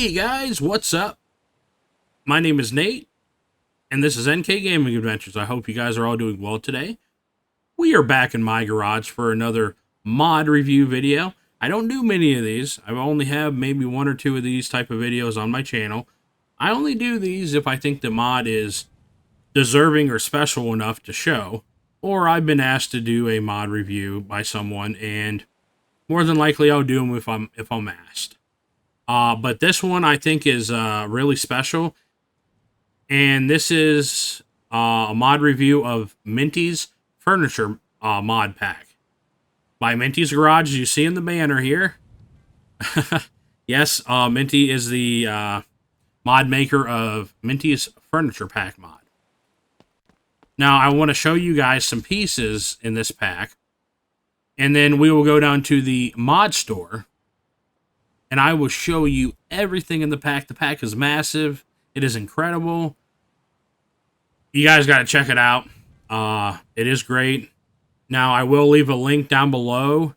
Hey guys, what's up? My name is Nate, and this is NK Gaming Adventures. I hope you guys are all doing well today. We are back in my garage for another mod review video. I don't do many of these. I only have maybe one or two of these type of videos on my channel. I only do these if I think the mod is deserving or special enough to show, or I've been asked to do a mod review by someone, and more than likely I'll do them if I'm asked. But this one I think is really special. And this is a mod review of Minty's Furniture mod pack. By Minty's Garage, as you see in the banner here. Yes, Minty is the mod maker of Minty's Furniture Pack mod. Now, I want to show you guys some pieces in this pack. And then we will go down to the mod store. And I will show you everything in the pack. The pack is massive. It is incredible. You guys got to check it out. It is great. Now, I will leave a link down below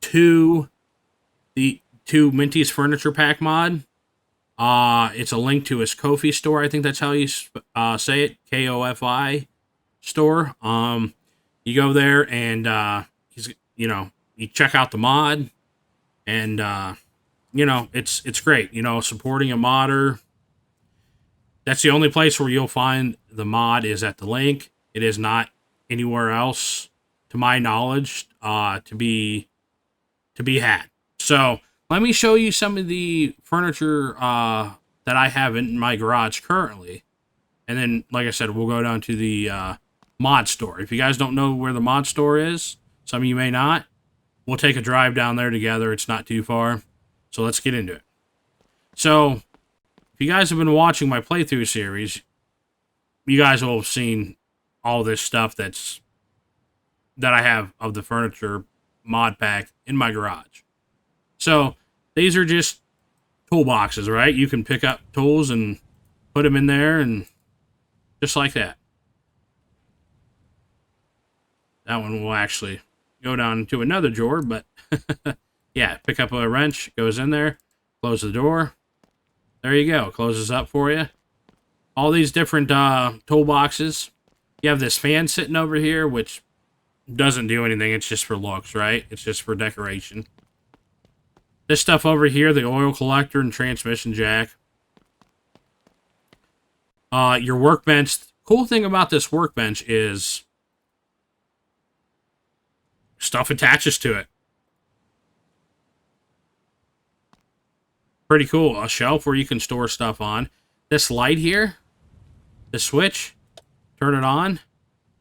to Minty's Furniture Pack mod. It's a link to his Ko-fi store. I think that's how you say it. K-O-F-I store. You go there and you check out the mod, and it's great. Supporting a modder. That's the only place where you'll find the mod is at the link. It is not anywhere else, to my knowledge, to be had. So let me show you some of the furniture that I have in my garage currently. And then, like I said, we'll go down to the mod store. If you guys don't know where the mod store is, some of you may not, we'll take a drive down there together. It's not too far. So let's get into it. So, if you guys have been watching my playthrough series, you guys will have seen all this stuff that I have of the furniture mod pack in my garage. So, these are just toolboxes, right? You can pick up tools and put them in there, and just like that. That one will actually go down to another drawer, but yeah, pick up a wrench, goes in there, close the door. There you go. It closes up for you. All these different toolboxes. You have this fan sitting over here, which doesn't do anything. It's just for looks, right? It's just for decoration. This stuff over here, the oil collector and transmission jack. Your workbench. Cool thing about this workbench is stuff attaches to it. Pretty cool. A shelf where you can store stuff on. This light here, the switch, turn it on,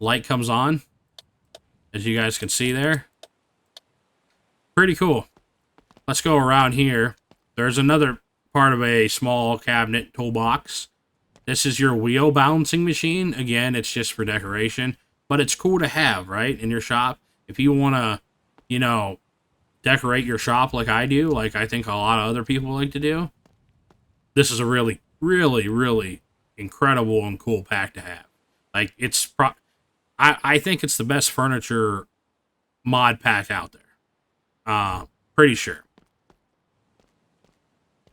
light comes on, as you guys can see there. Pretty cool. Let's go around here. There's another part of a small cabinet toolbox. This is your wheel balancing machine. Again, it's just for decoration, but it's cool to have, right, in your shop. If you want to, decorate your shop like I do, like I think a lot of other people like to do, this is a really, really, really incredible and cool pack to have. Like, I think it's the best furniture mod pack out there. Pretty sure.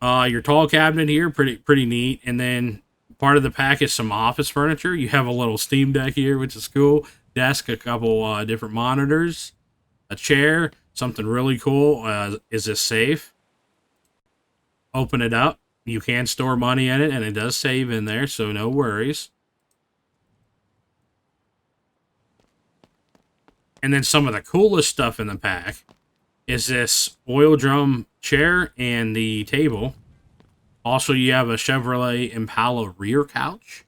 Your tall cabinet here, pretty neat. And then part of the pack is some office furniture. You have a little Steam Deck here, which is cool. Desk, a couple different monitors, a chair. Something really cool is this safe. Open it up. You can store money in it, and it does save in there, so no worries. And then some of the coolest stuff in the pack is this oil drum chair and the table. Also, you have a Chevrolet Impala rear couch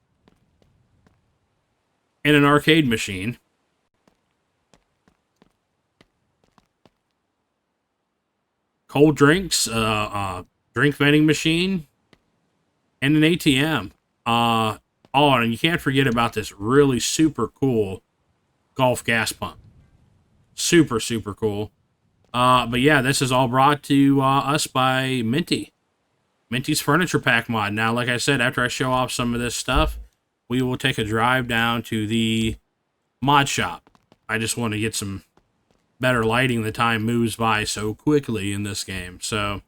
and an arcade machine. Cold drinks, drink vending machine, and an ATM. And you can't forget about this really super cool golf gas pump. Super, super cool. But yeah, this is all brought to us by Minty. Minty's Furniture Pack mod. Now, like I said, after I show off some of this stuff, we will take a drive down to the mod shop. I just want to get some better lighting. The time moves by so quickly in this game. So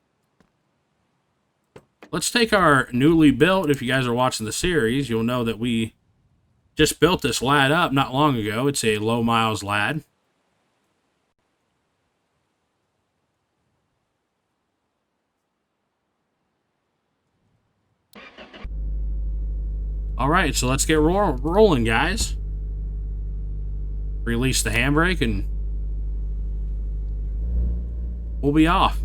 let's take our newly built, if you guys are watching the series, you'll know that we just built this lad up not long ago. It's a low miles lad. All right, so let's get rolling, guys. Release the handbrake and we'll be off.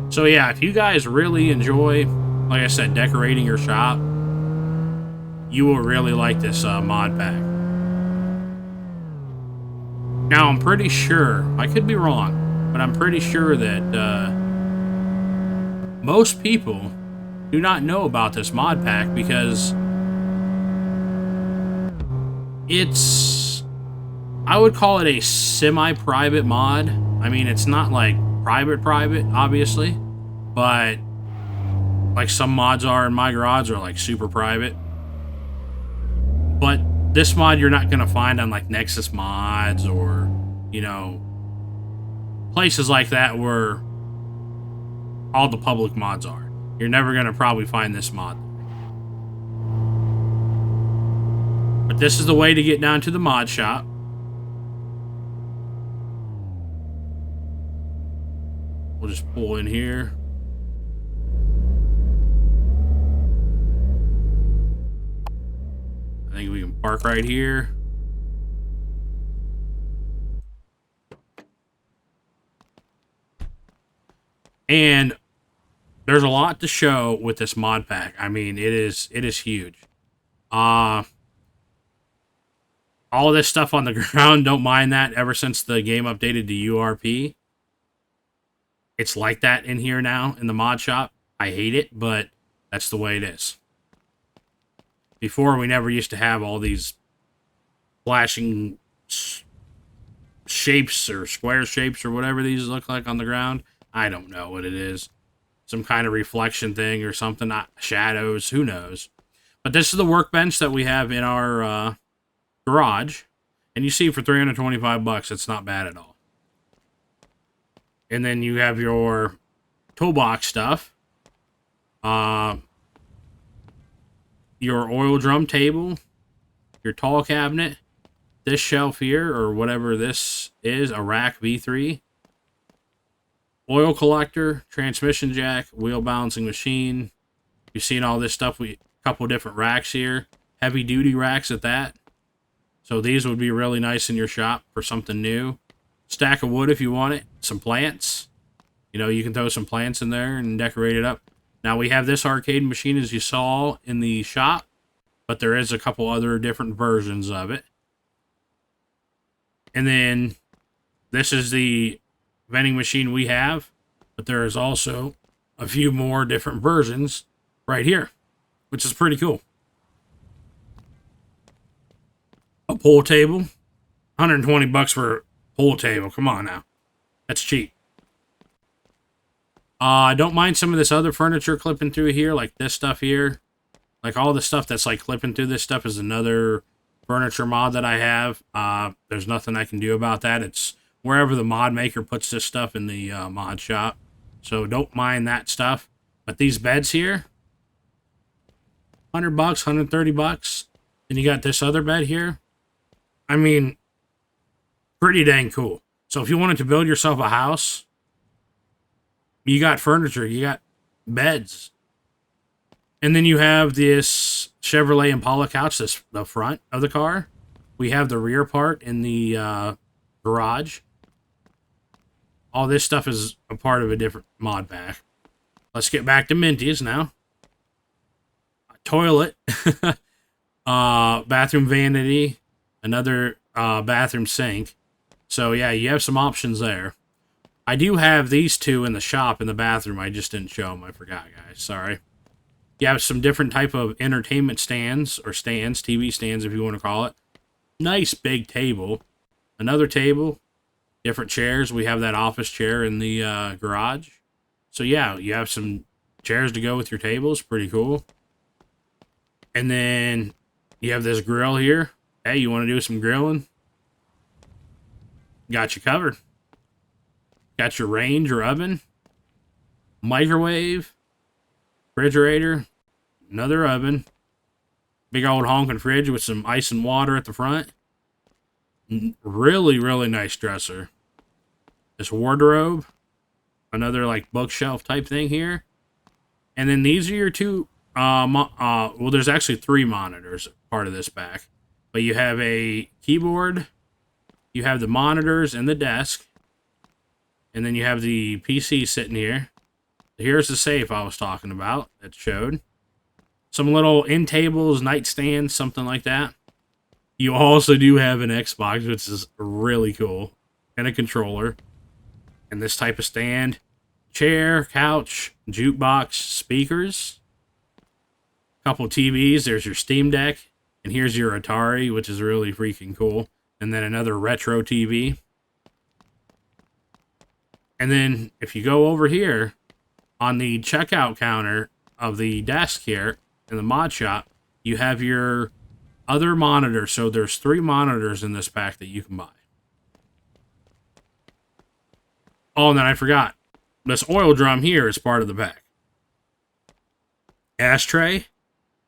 So yeah, if you guys really enjoy, like I said, decorating your shop, you will really like this mod pack. Now, I'm pretty sure, I could be wrong, but I'm pretty sure that most people do not know about this mod pack because it's, I would call it a semi-private mod. I mean, it's not like private, obviously, but like some mods are in my garage are like super private. But this mod you're not going to find on like Nexus Mods or, you know, places like that where all the public mods are. You're never going to probably find this mod. But this is the way to get down to the mod shop. We'll just pull in here. I think we can park right here. And there's a lot to show with this mod pack. I mean, it is huge. All of this stuff on the ground, don't mind that. Ever since the game updated to URP, it's like that in here now in the mod shop. I hate it, but that's the way it is. Before, we never used to have all these flashing shapes or square shapes or whatever these look like on the ground. I don't know what it is. Some kind of reflection thing or something. Shadows, who knows. But this is the workbench that we have in our garage. And you see for 325 bucks, it's not bad at all. And then you have your toolbox stuff. Your oil drum table, your tall cabinet, this shelf here, or whatever this is, a rack V3, oil collector, transmission jack, wheel balancing machine. You've seen all this stuff. A couple different racks here, heavy duty racks at that. So these would be really nice in your shop for something new. Stack of wood if you want it. Some plants. You know, you can throw some plants in there and decorate it up. Now, we have this arcade machine, as you saw in the shop, but there is a couple other different versions of it. And then this is the vending machine we have, but there is also a few more different versions right here, which is pretty cool. A pool table, 120 bucks for a pool table. Come on now. That's cheap. I don't mind some of this other furniture clipping through here, like this stuff here. Like all the stuff that's like clipping through this stuff is another furniture mod that I have. There's nothing I can do about that. It's wherever the mod maker puts this stuff in the mod shop. So don't mind that stuff. But these beds here, 100 bucks, 130 bucks. And you got this other bed here. I mean, pretty dang cool. So if you wanted to build yourself a house, you got furniture, you got beds. And then you have this Chevrolet Impala couch, this the front of the car. We have the rear part in the garage. All this stuff is a part of a different mod pack. Let's get back to Minty's now. A toilet. Bathroom vanity. Another bathroom sink. So yeah, you have some options there. I do have these two in the shop in the bathroom. I just didn't show them. I forgot, guys. Sorry. You have some different type of entertainment stands, or stands, TV stands if you want to call it. Nice big table. Another table. Different chairs. We have that office chair in the garage. So yeah, you have some chairs to go with your tables. Pretty cool. And then you have this grill here. Hey, you want to do some grilling? Got you covered. Got your range or oven, microwave, refrigerator, another oven, big old honking fridge with some ice and water at the front. Really, really nice dresser. This wardrobe, another like bookshelf type thing here. And then these are your two, well, there's actually 3 monitors part of this pack. But you have a keyboard, you have the monitors and the desk, and then you have the PC sitting here. Here's the safe I was talking about that showed. Some little end tables, nightstands, something like that. You also do have an Xbox, which is really cool, and a controller. And this type of stand, chair, couch, jukebox, speakers, couple TVs. There's your Steam Deck, and here's your Atari, which is really freaking cool. And then another retro TV. And then if you go over here on the checkout counter of the desk here in the mod shop, you have your other monitor. So there's 3 monitors in this pack that you can buy. Oh, and then I forgot. This oil drum here is part of the pack. Ashtray.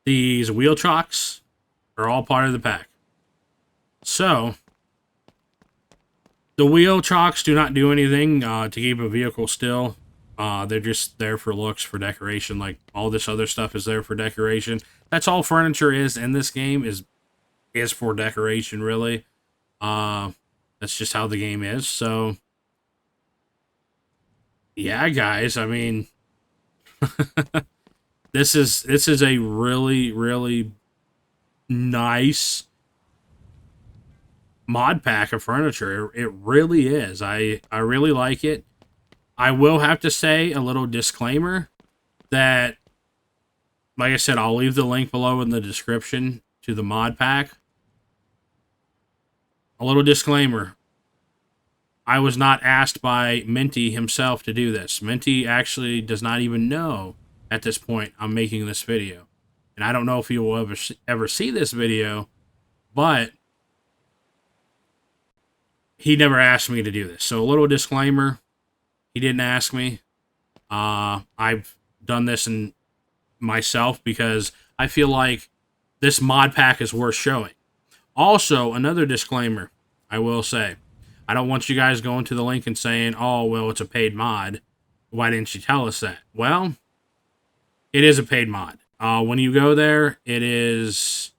These wheel chocks are all part of the pack. So, the wheel chocks do not do anything to keep a vehicle still. They're just there for looks, for decoration. Like, all this other stuff is there for decoration. That's all furniture is in this game, is for decoration, really. That's just how the game is. So, yeah, guys, I mean, this is a really, really nice mod pack of furniture. It really is. I really like it. I will have to say a little disclaimer that, like I said, I'll leave the link below in the description to the mod pack. A little disclaimer. I was not asked by Minty himself to do this. Minty actually does not even know at this point I'm making this video. And I don't know if he will ever see this video, but he never asked me to do this. So a little disclaimer, he didn't ask me. I've done this in myself because I feel like this mod pack is worth showing. Also, another disclaimer, I will say, I don't want you guys going to the link and saying, oh, well, it's a paid mod. Why didn't you tell us that? Well, it is a paid mod. When you go there, it is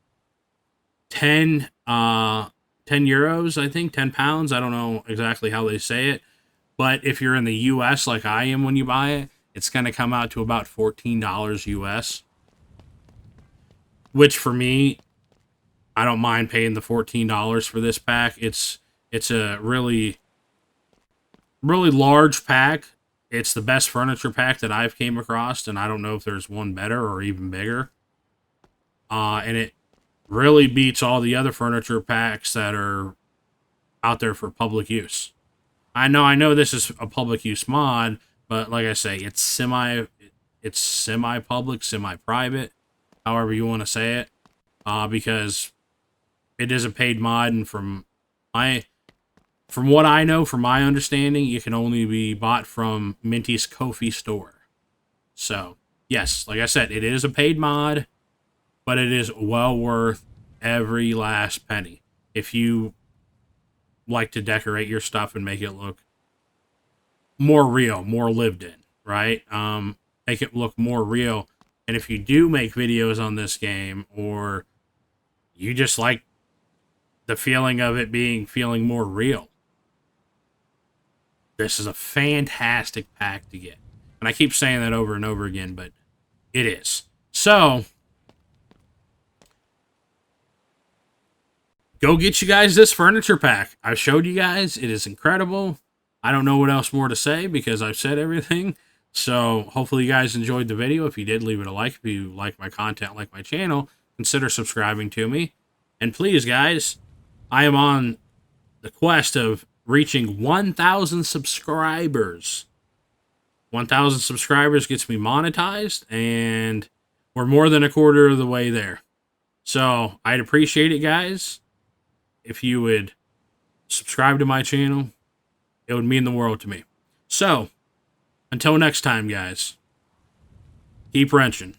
10 euros, I think, 10 pounds. I don't know exactly how they say it. But if you're in the US like I am when you buy it, it's going to come out to about $14 US. Which for me, I don't mind paying the $14 for this pack. It's a really, really large pack. It's the best furniture pack that I've came across, and I don't know if there's one better or even bigger. And it really beats all the other furniture packs that are out there for public use. I know this is a public use mod, but like I say, it's semi-public, semi-private, however you want to say it, because it is a paid mod, and from what I know, from my understanding, it can only be bought from Minty's Ko-fi store. So, yes, like I said, it is a paid mod, but it is well worth every last penny. If you like to decorate your stuff and make it look more real, more lived in, right? Make it look more real. And if you do make videos on this game, or you just like the feeling of it feeling more real, this is a fantastic pack to get. And I keep saying that over and over again, but it is. So, go get you guys this furniture pack. I showed you guys. It is incredible. I don't know what else more to say because I've said everything. So, hopefully you guys enjoyed the video. If you did, leave it a like. If you like my content, like my channel, consider subscribing to me. And please, guys, I am on the quest of reaching 1,000 subscribers. 1,000 subscribers gets me monetized, and we're more than a quarter of the way there. So I'd appreciate it, guys, if you would subscribe to my channel. It would mean the world to me. So, until next time, guys, keep wrenching.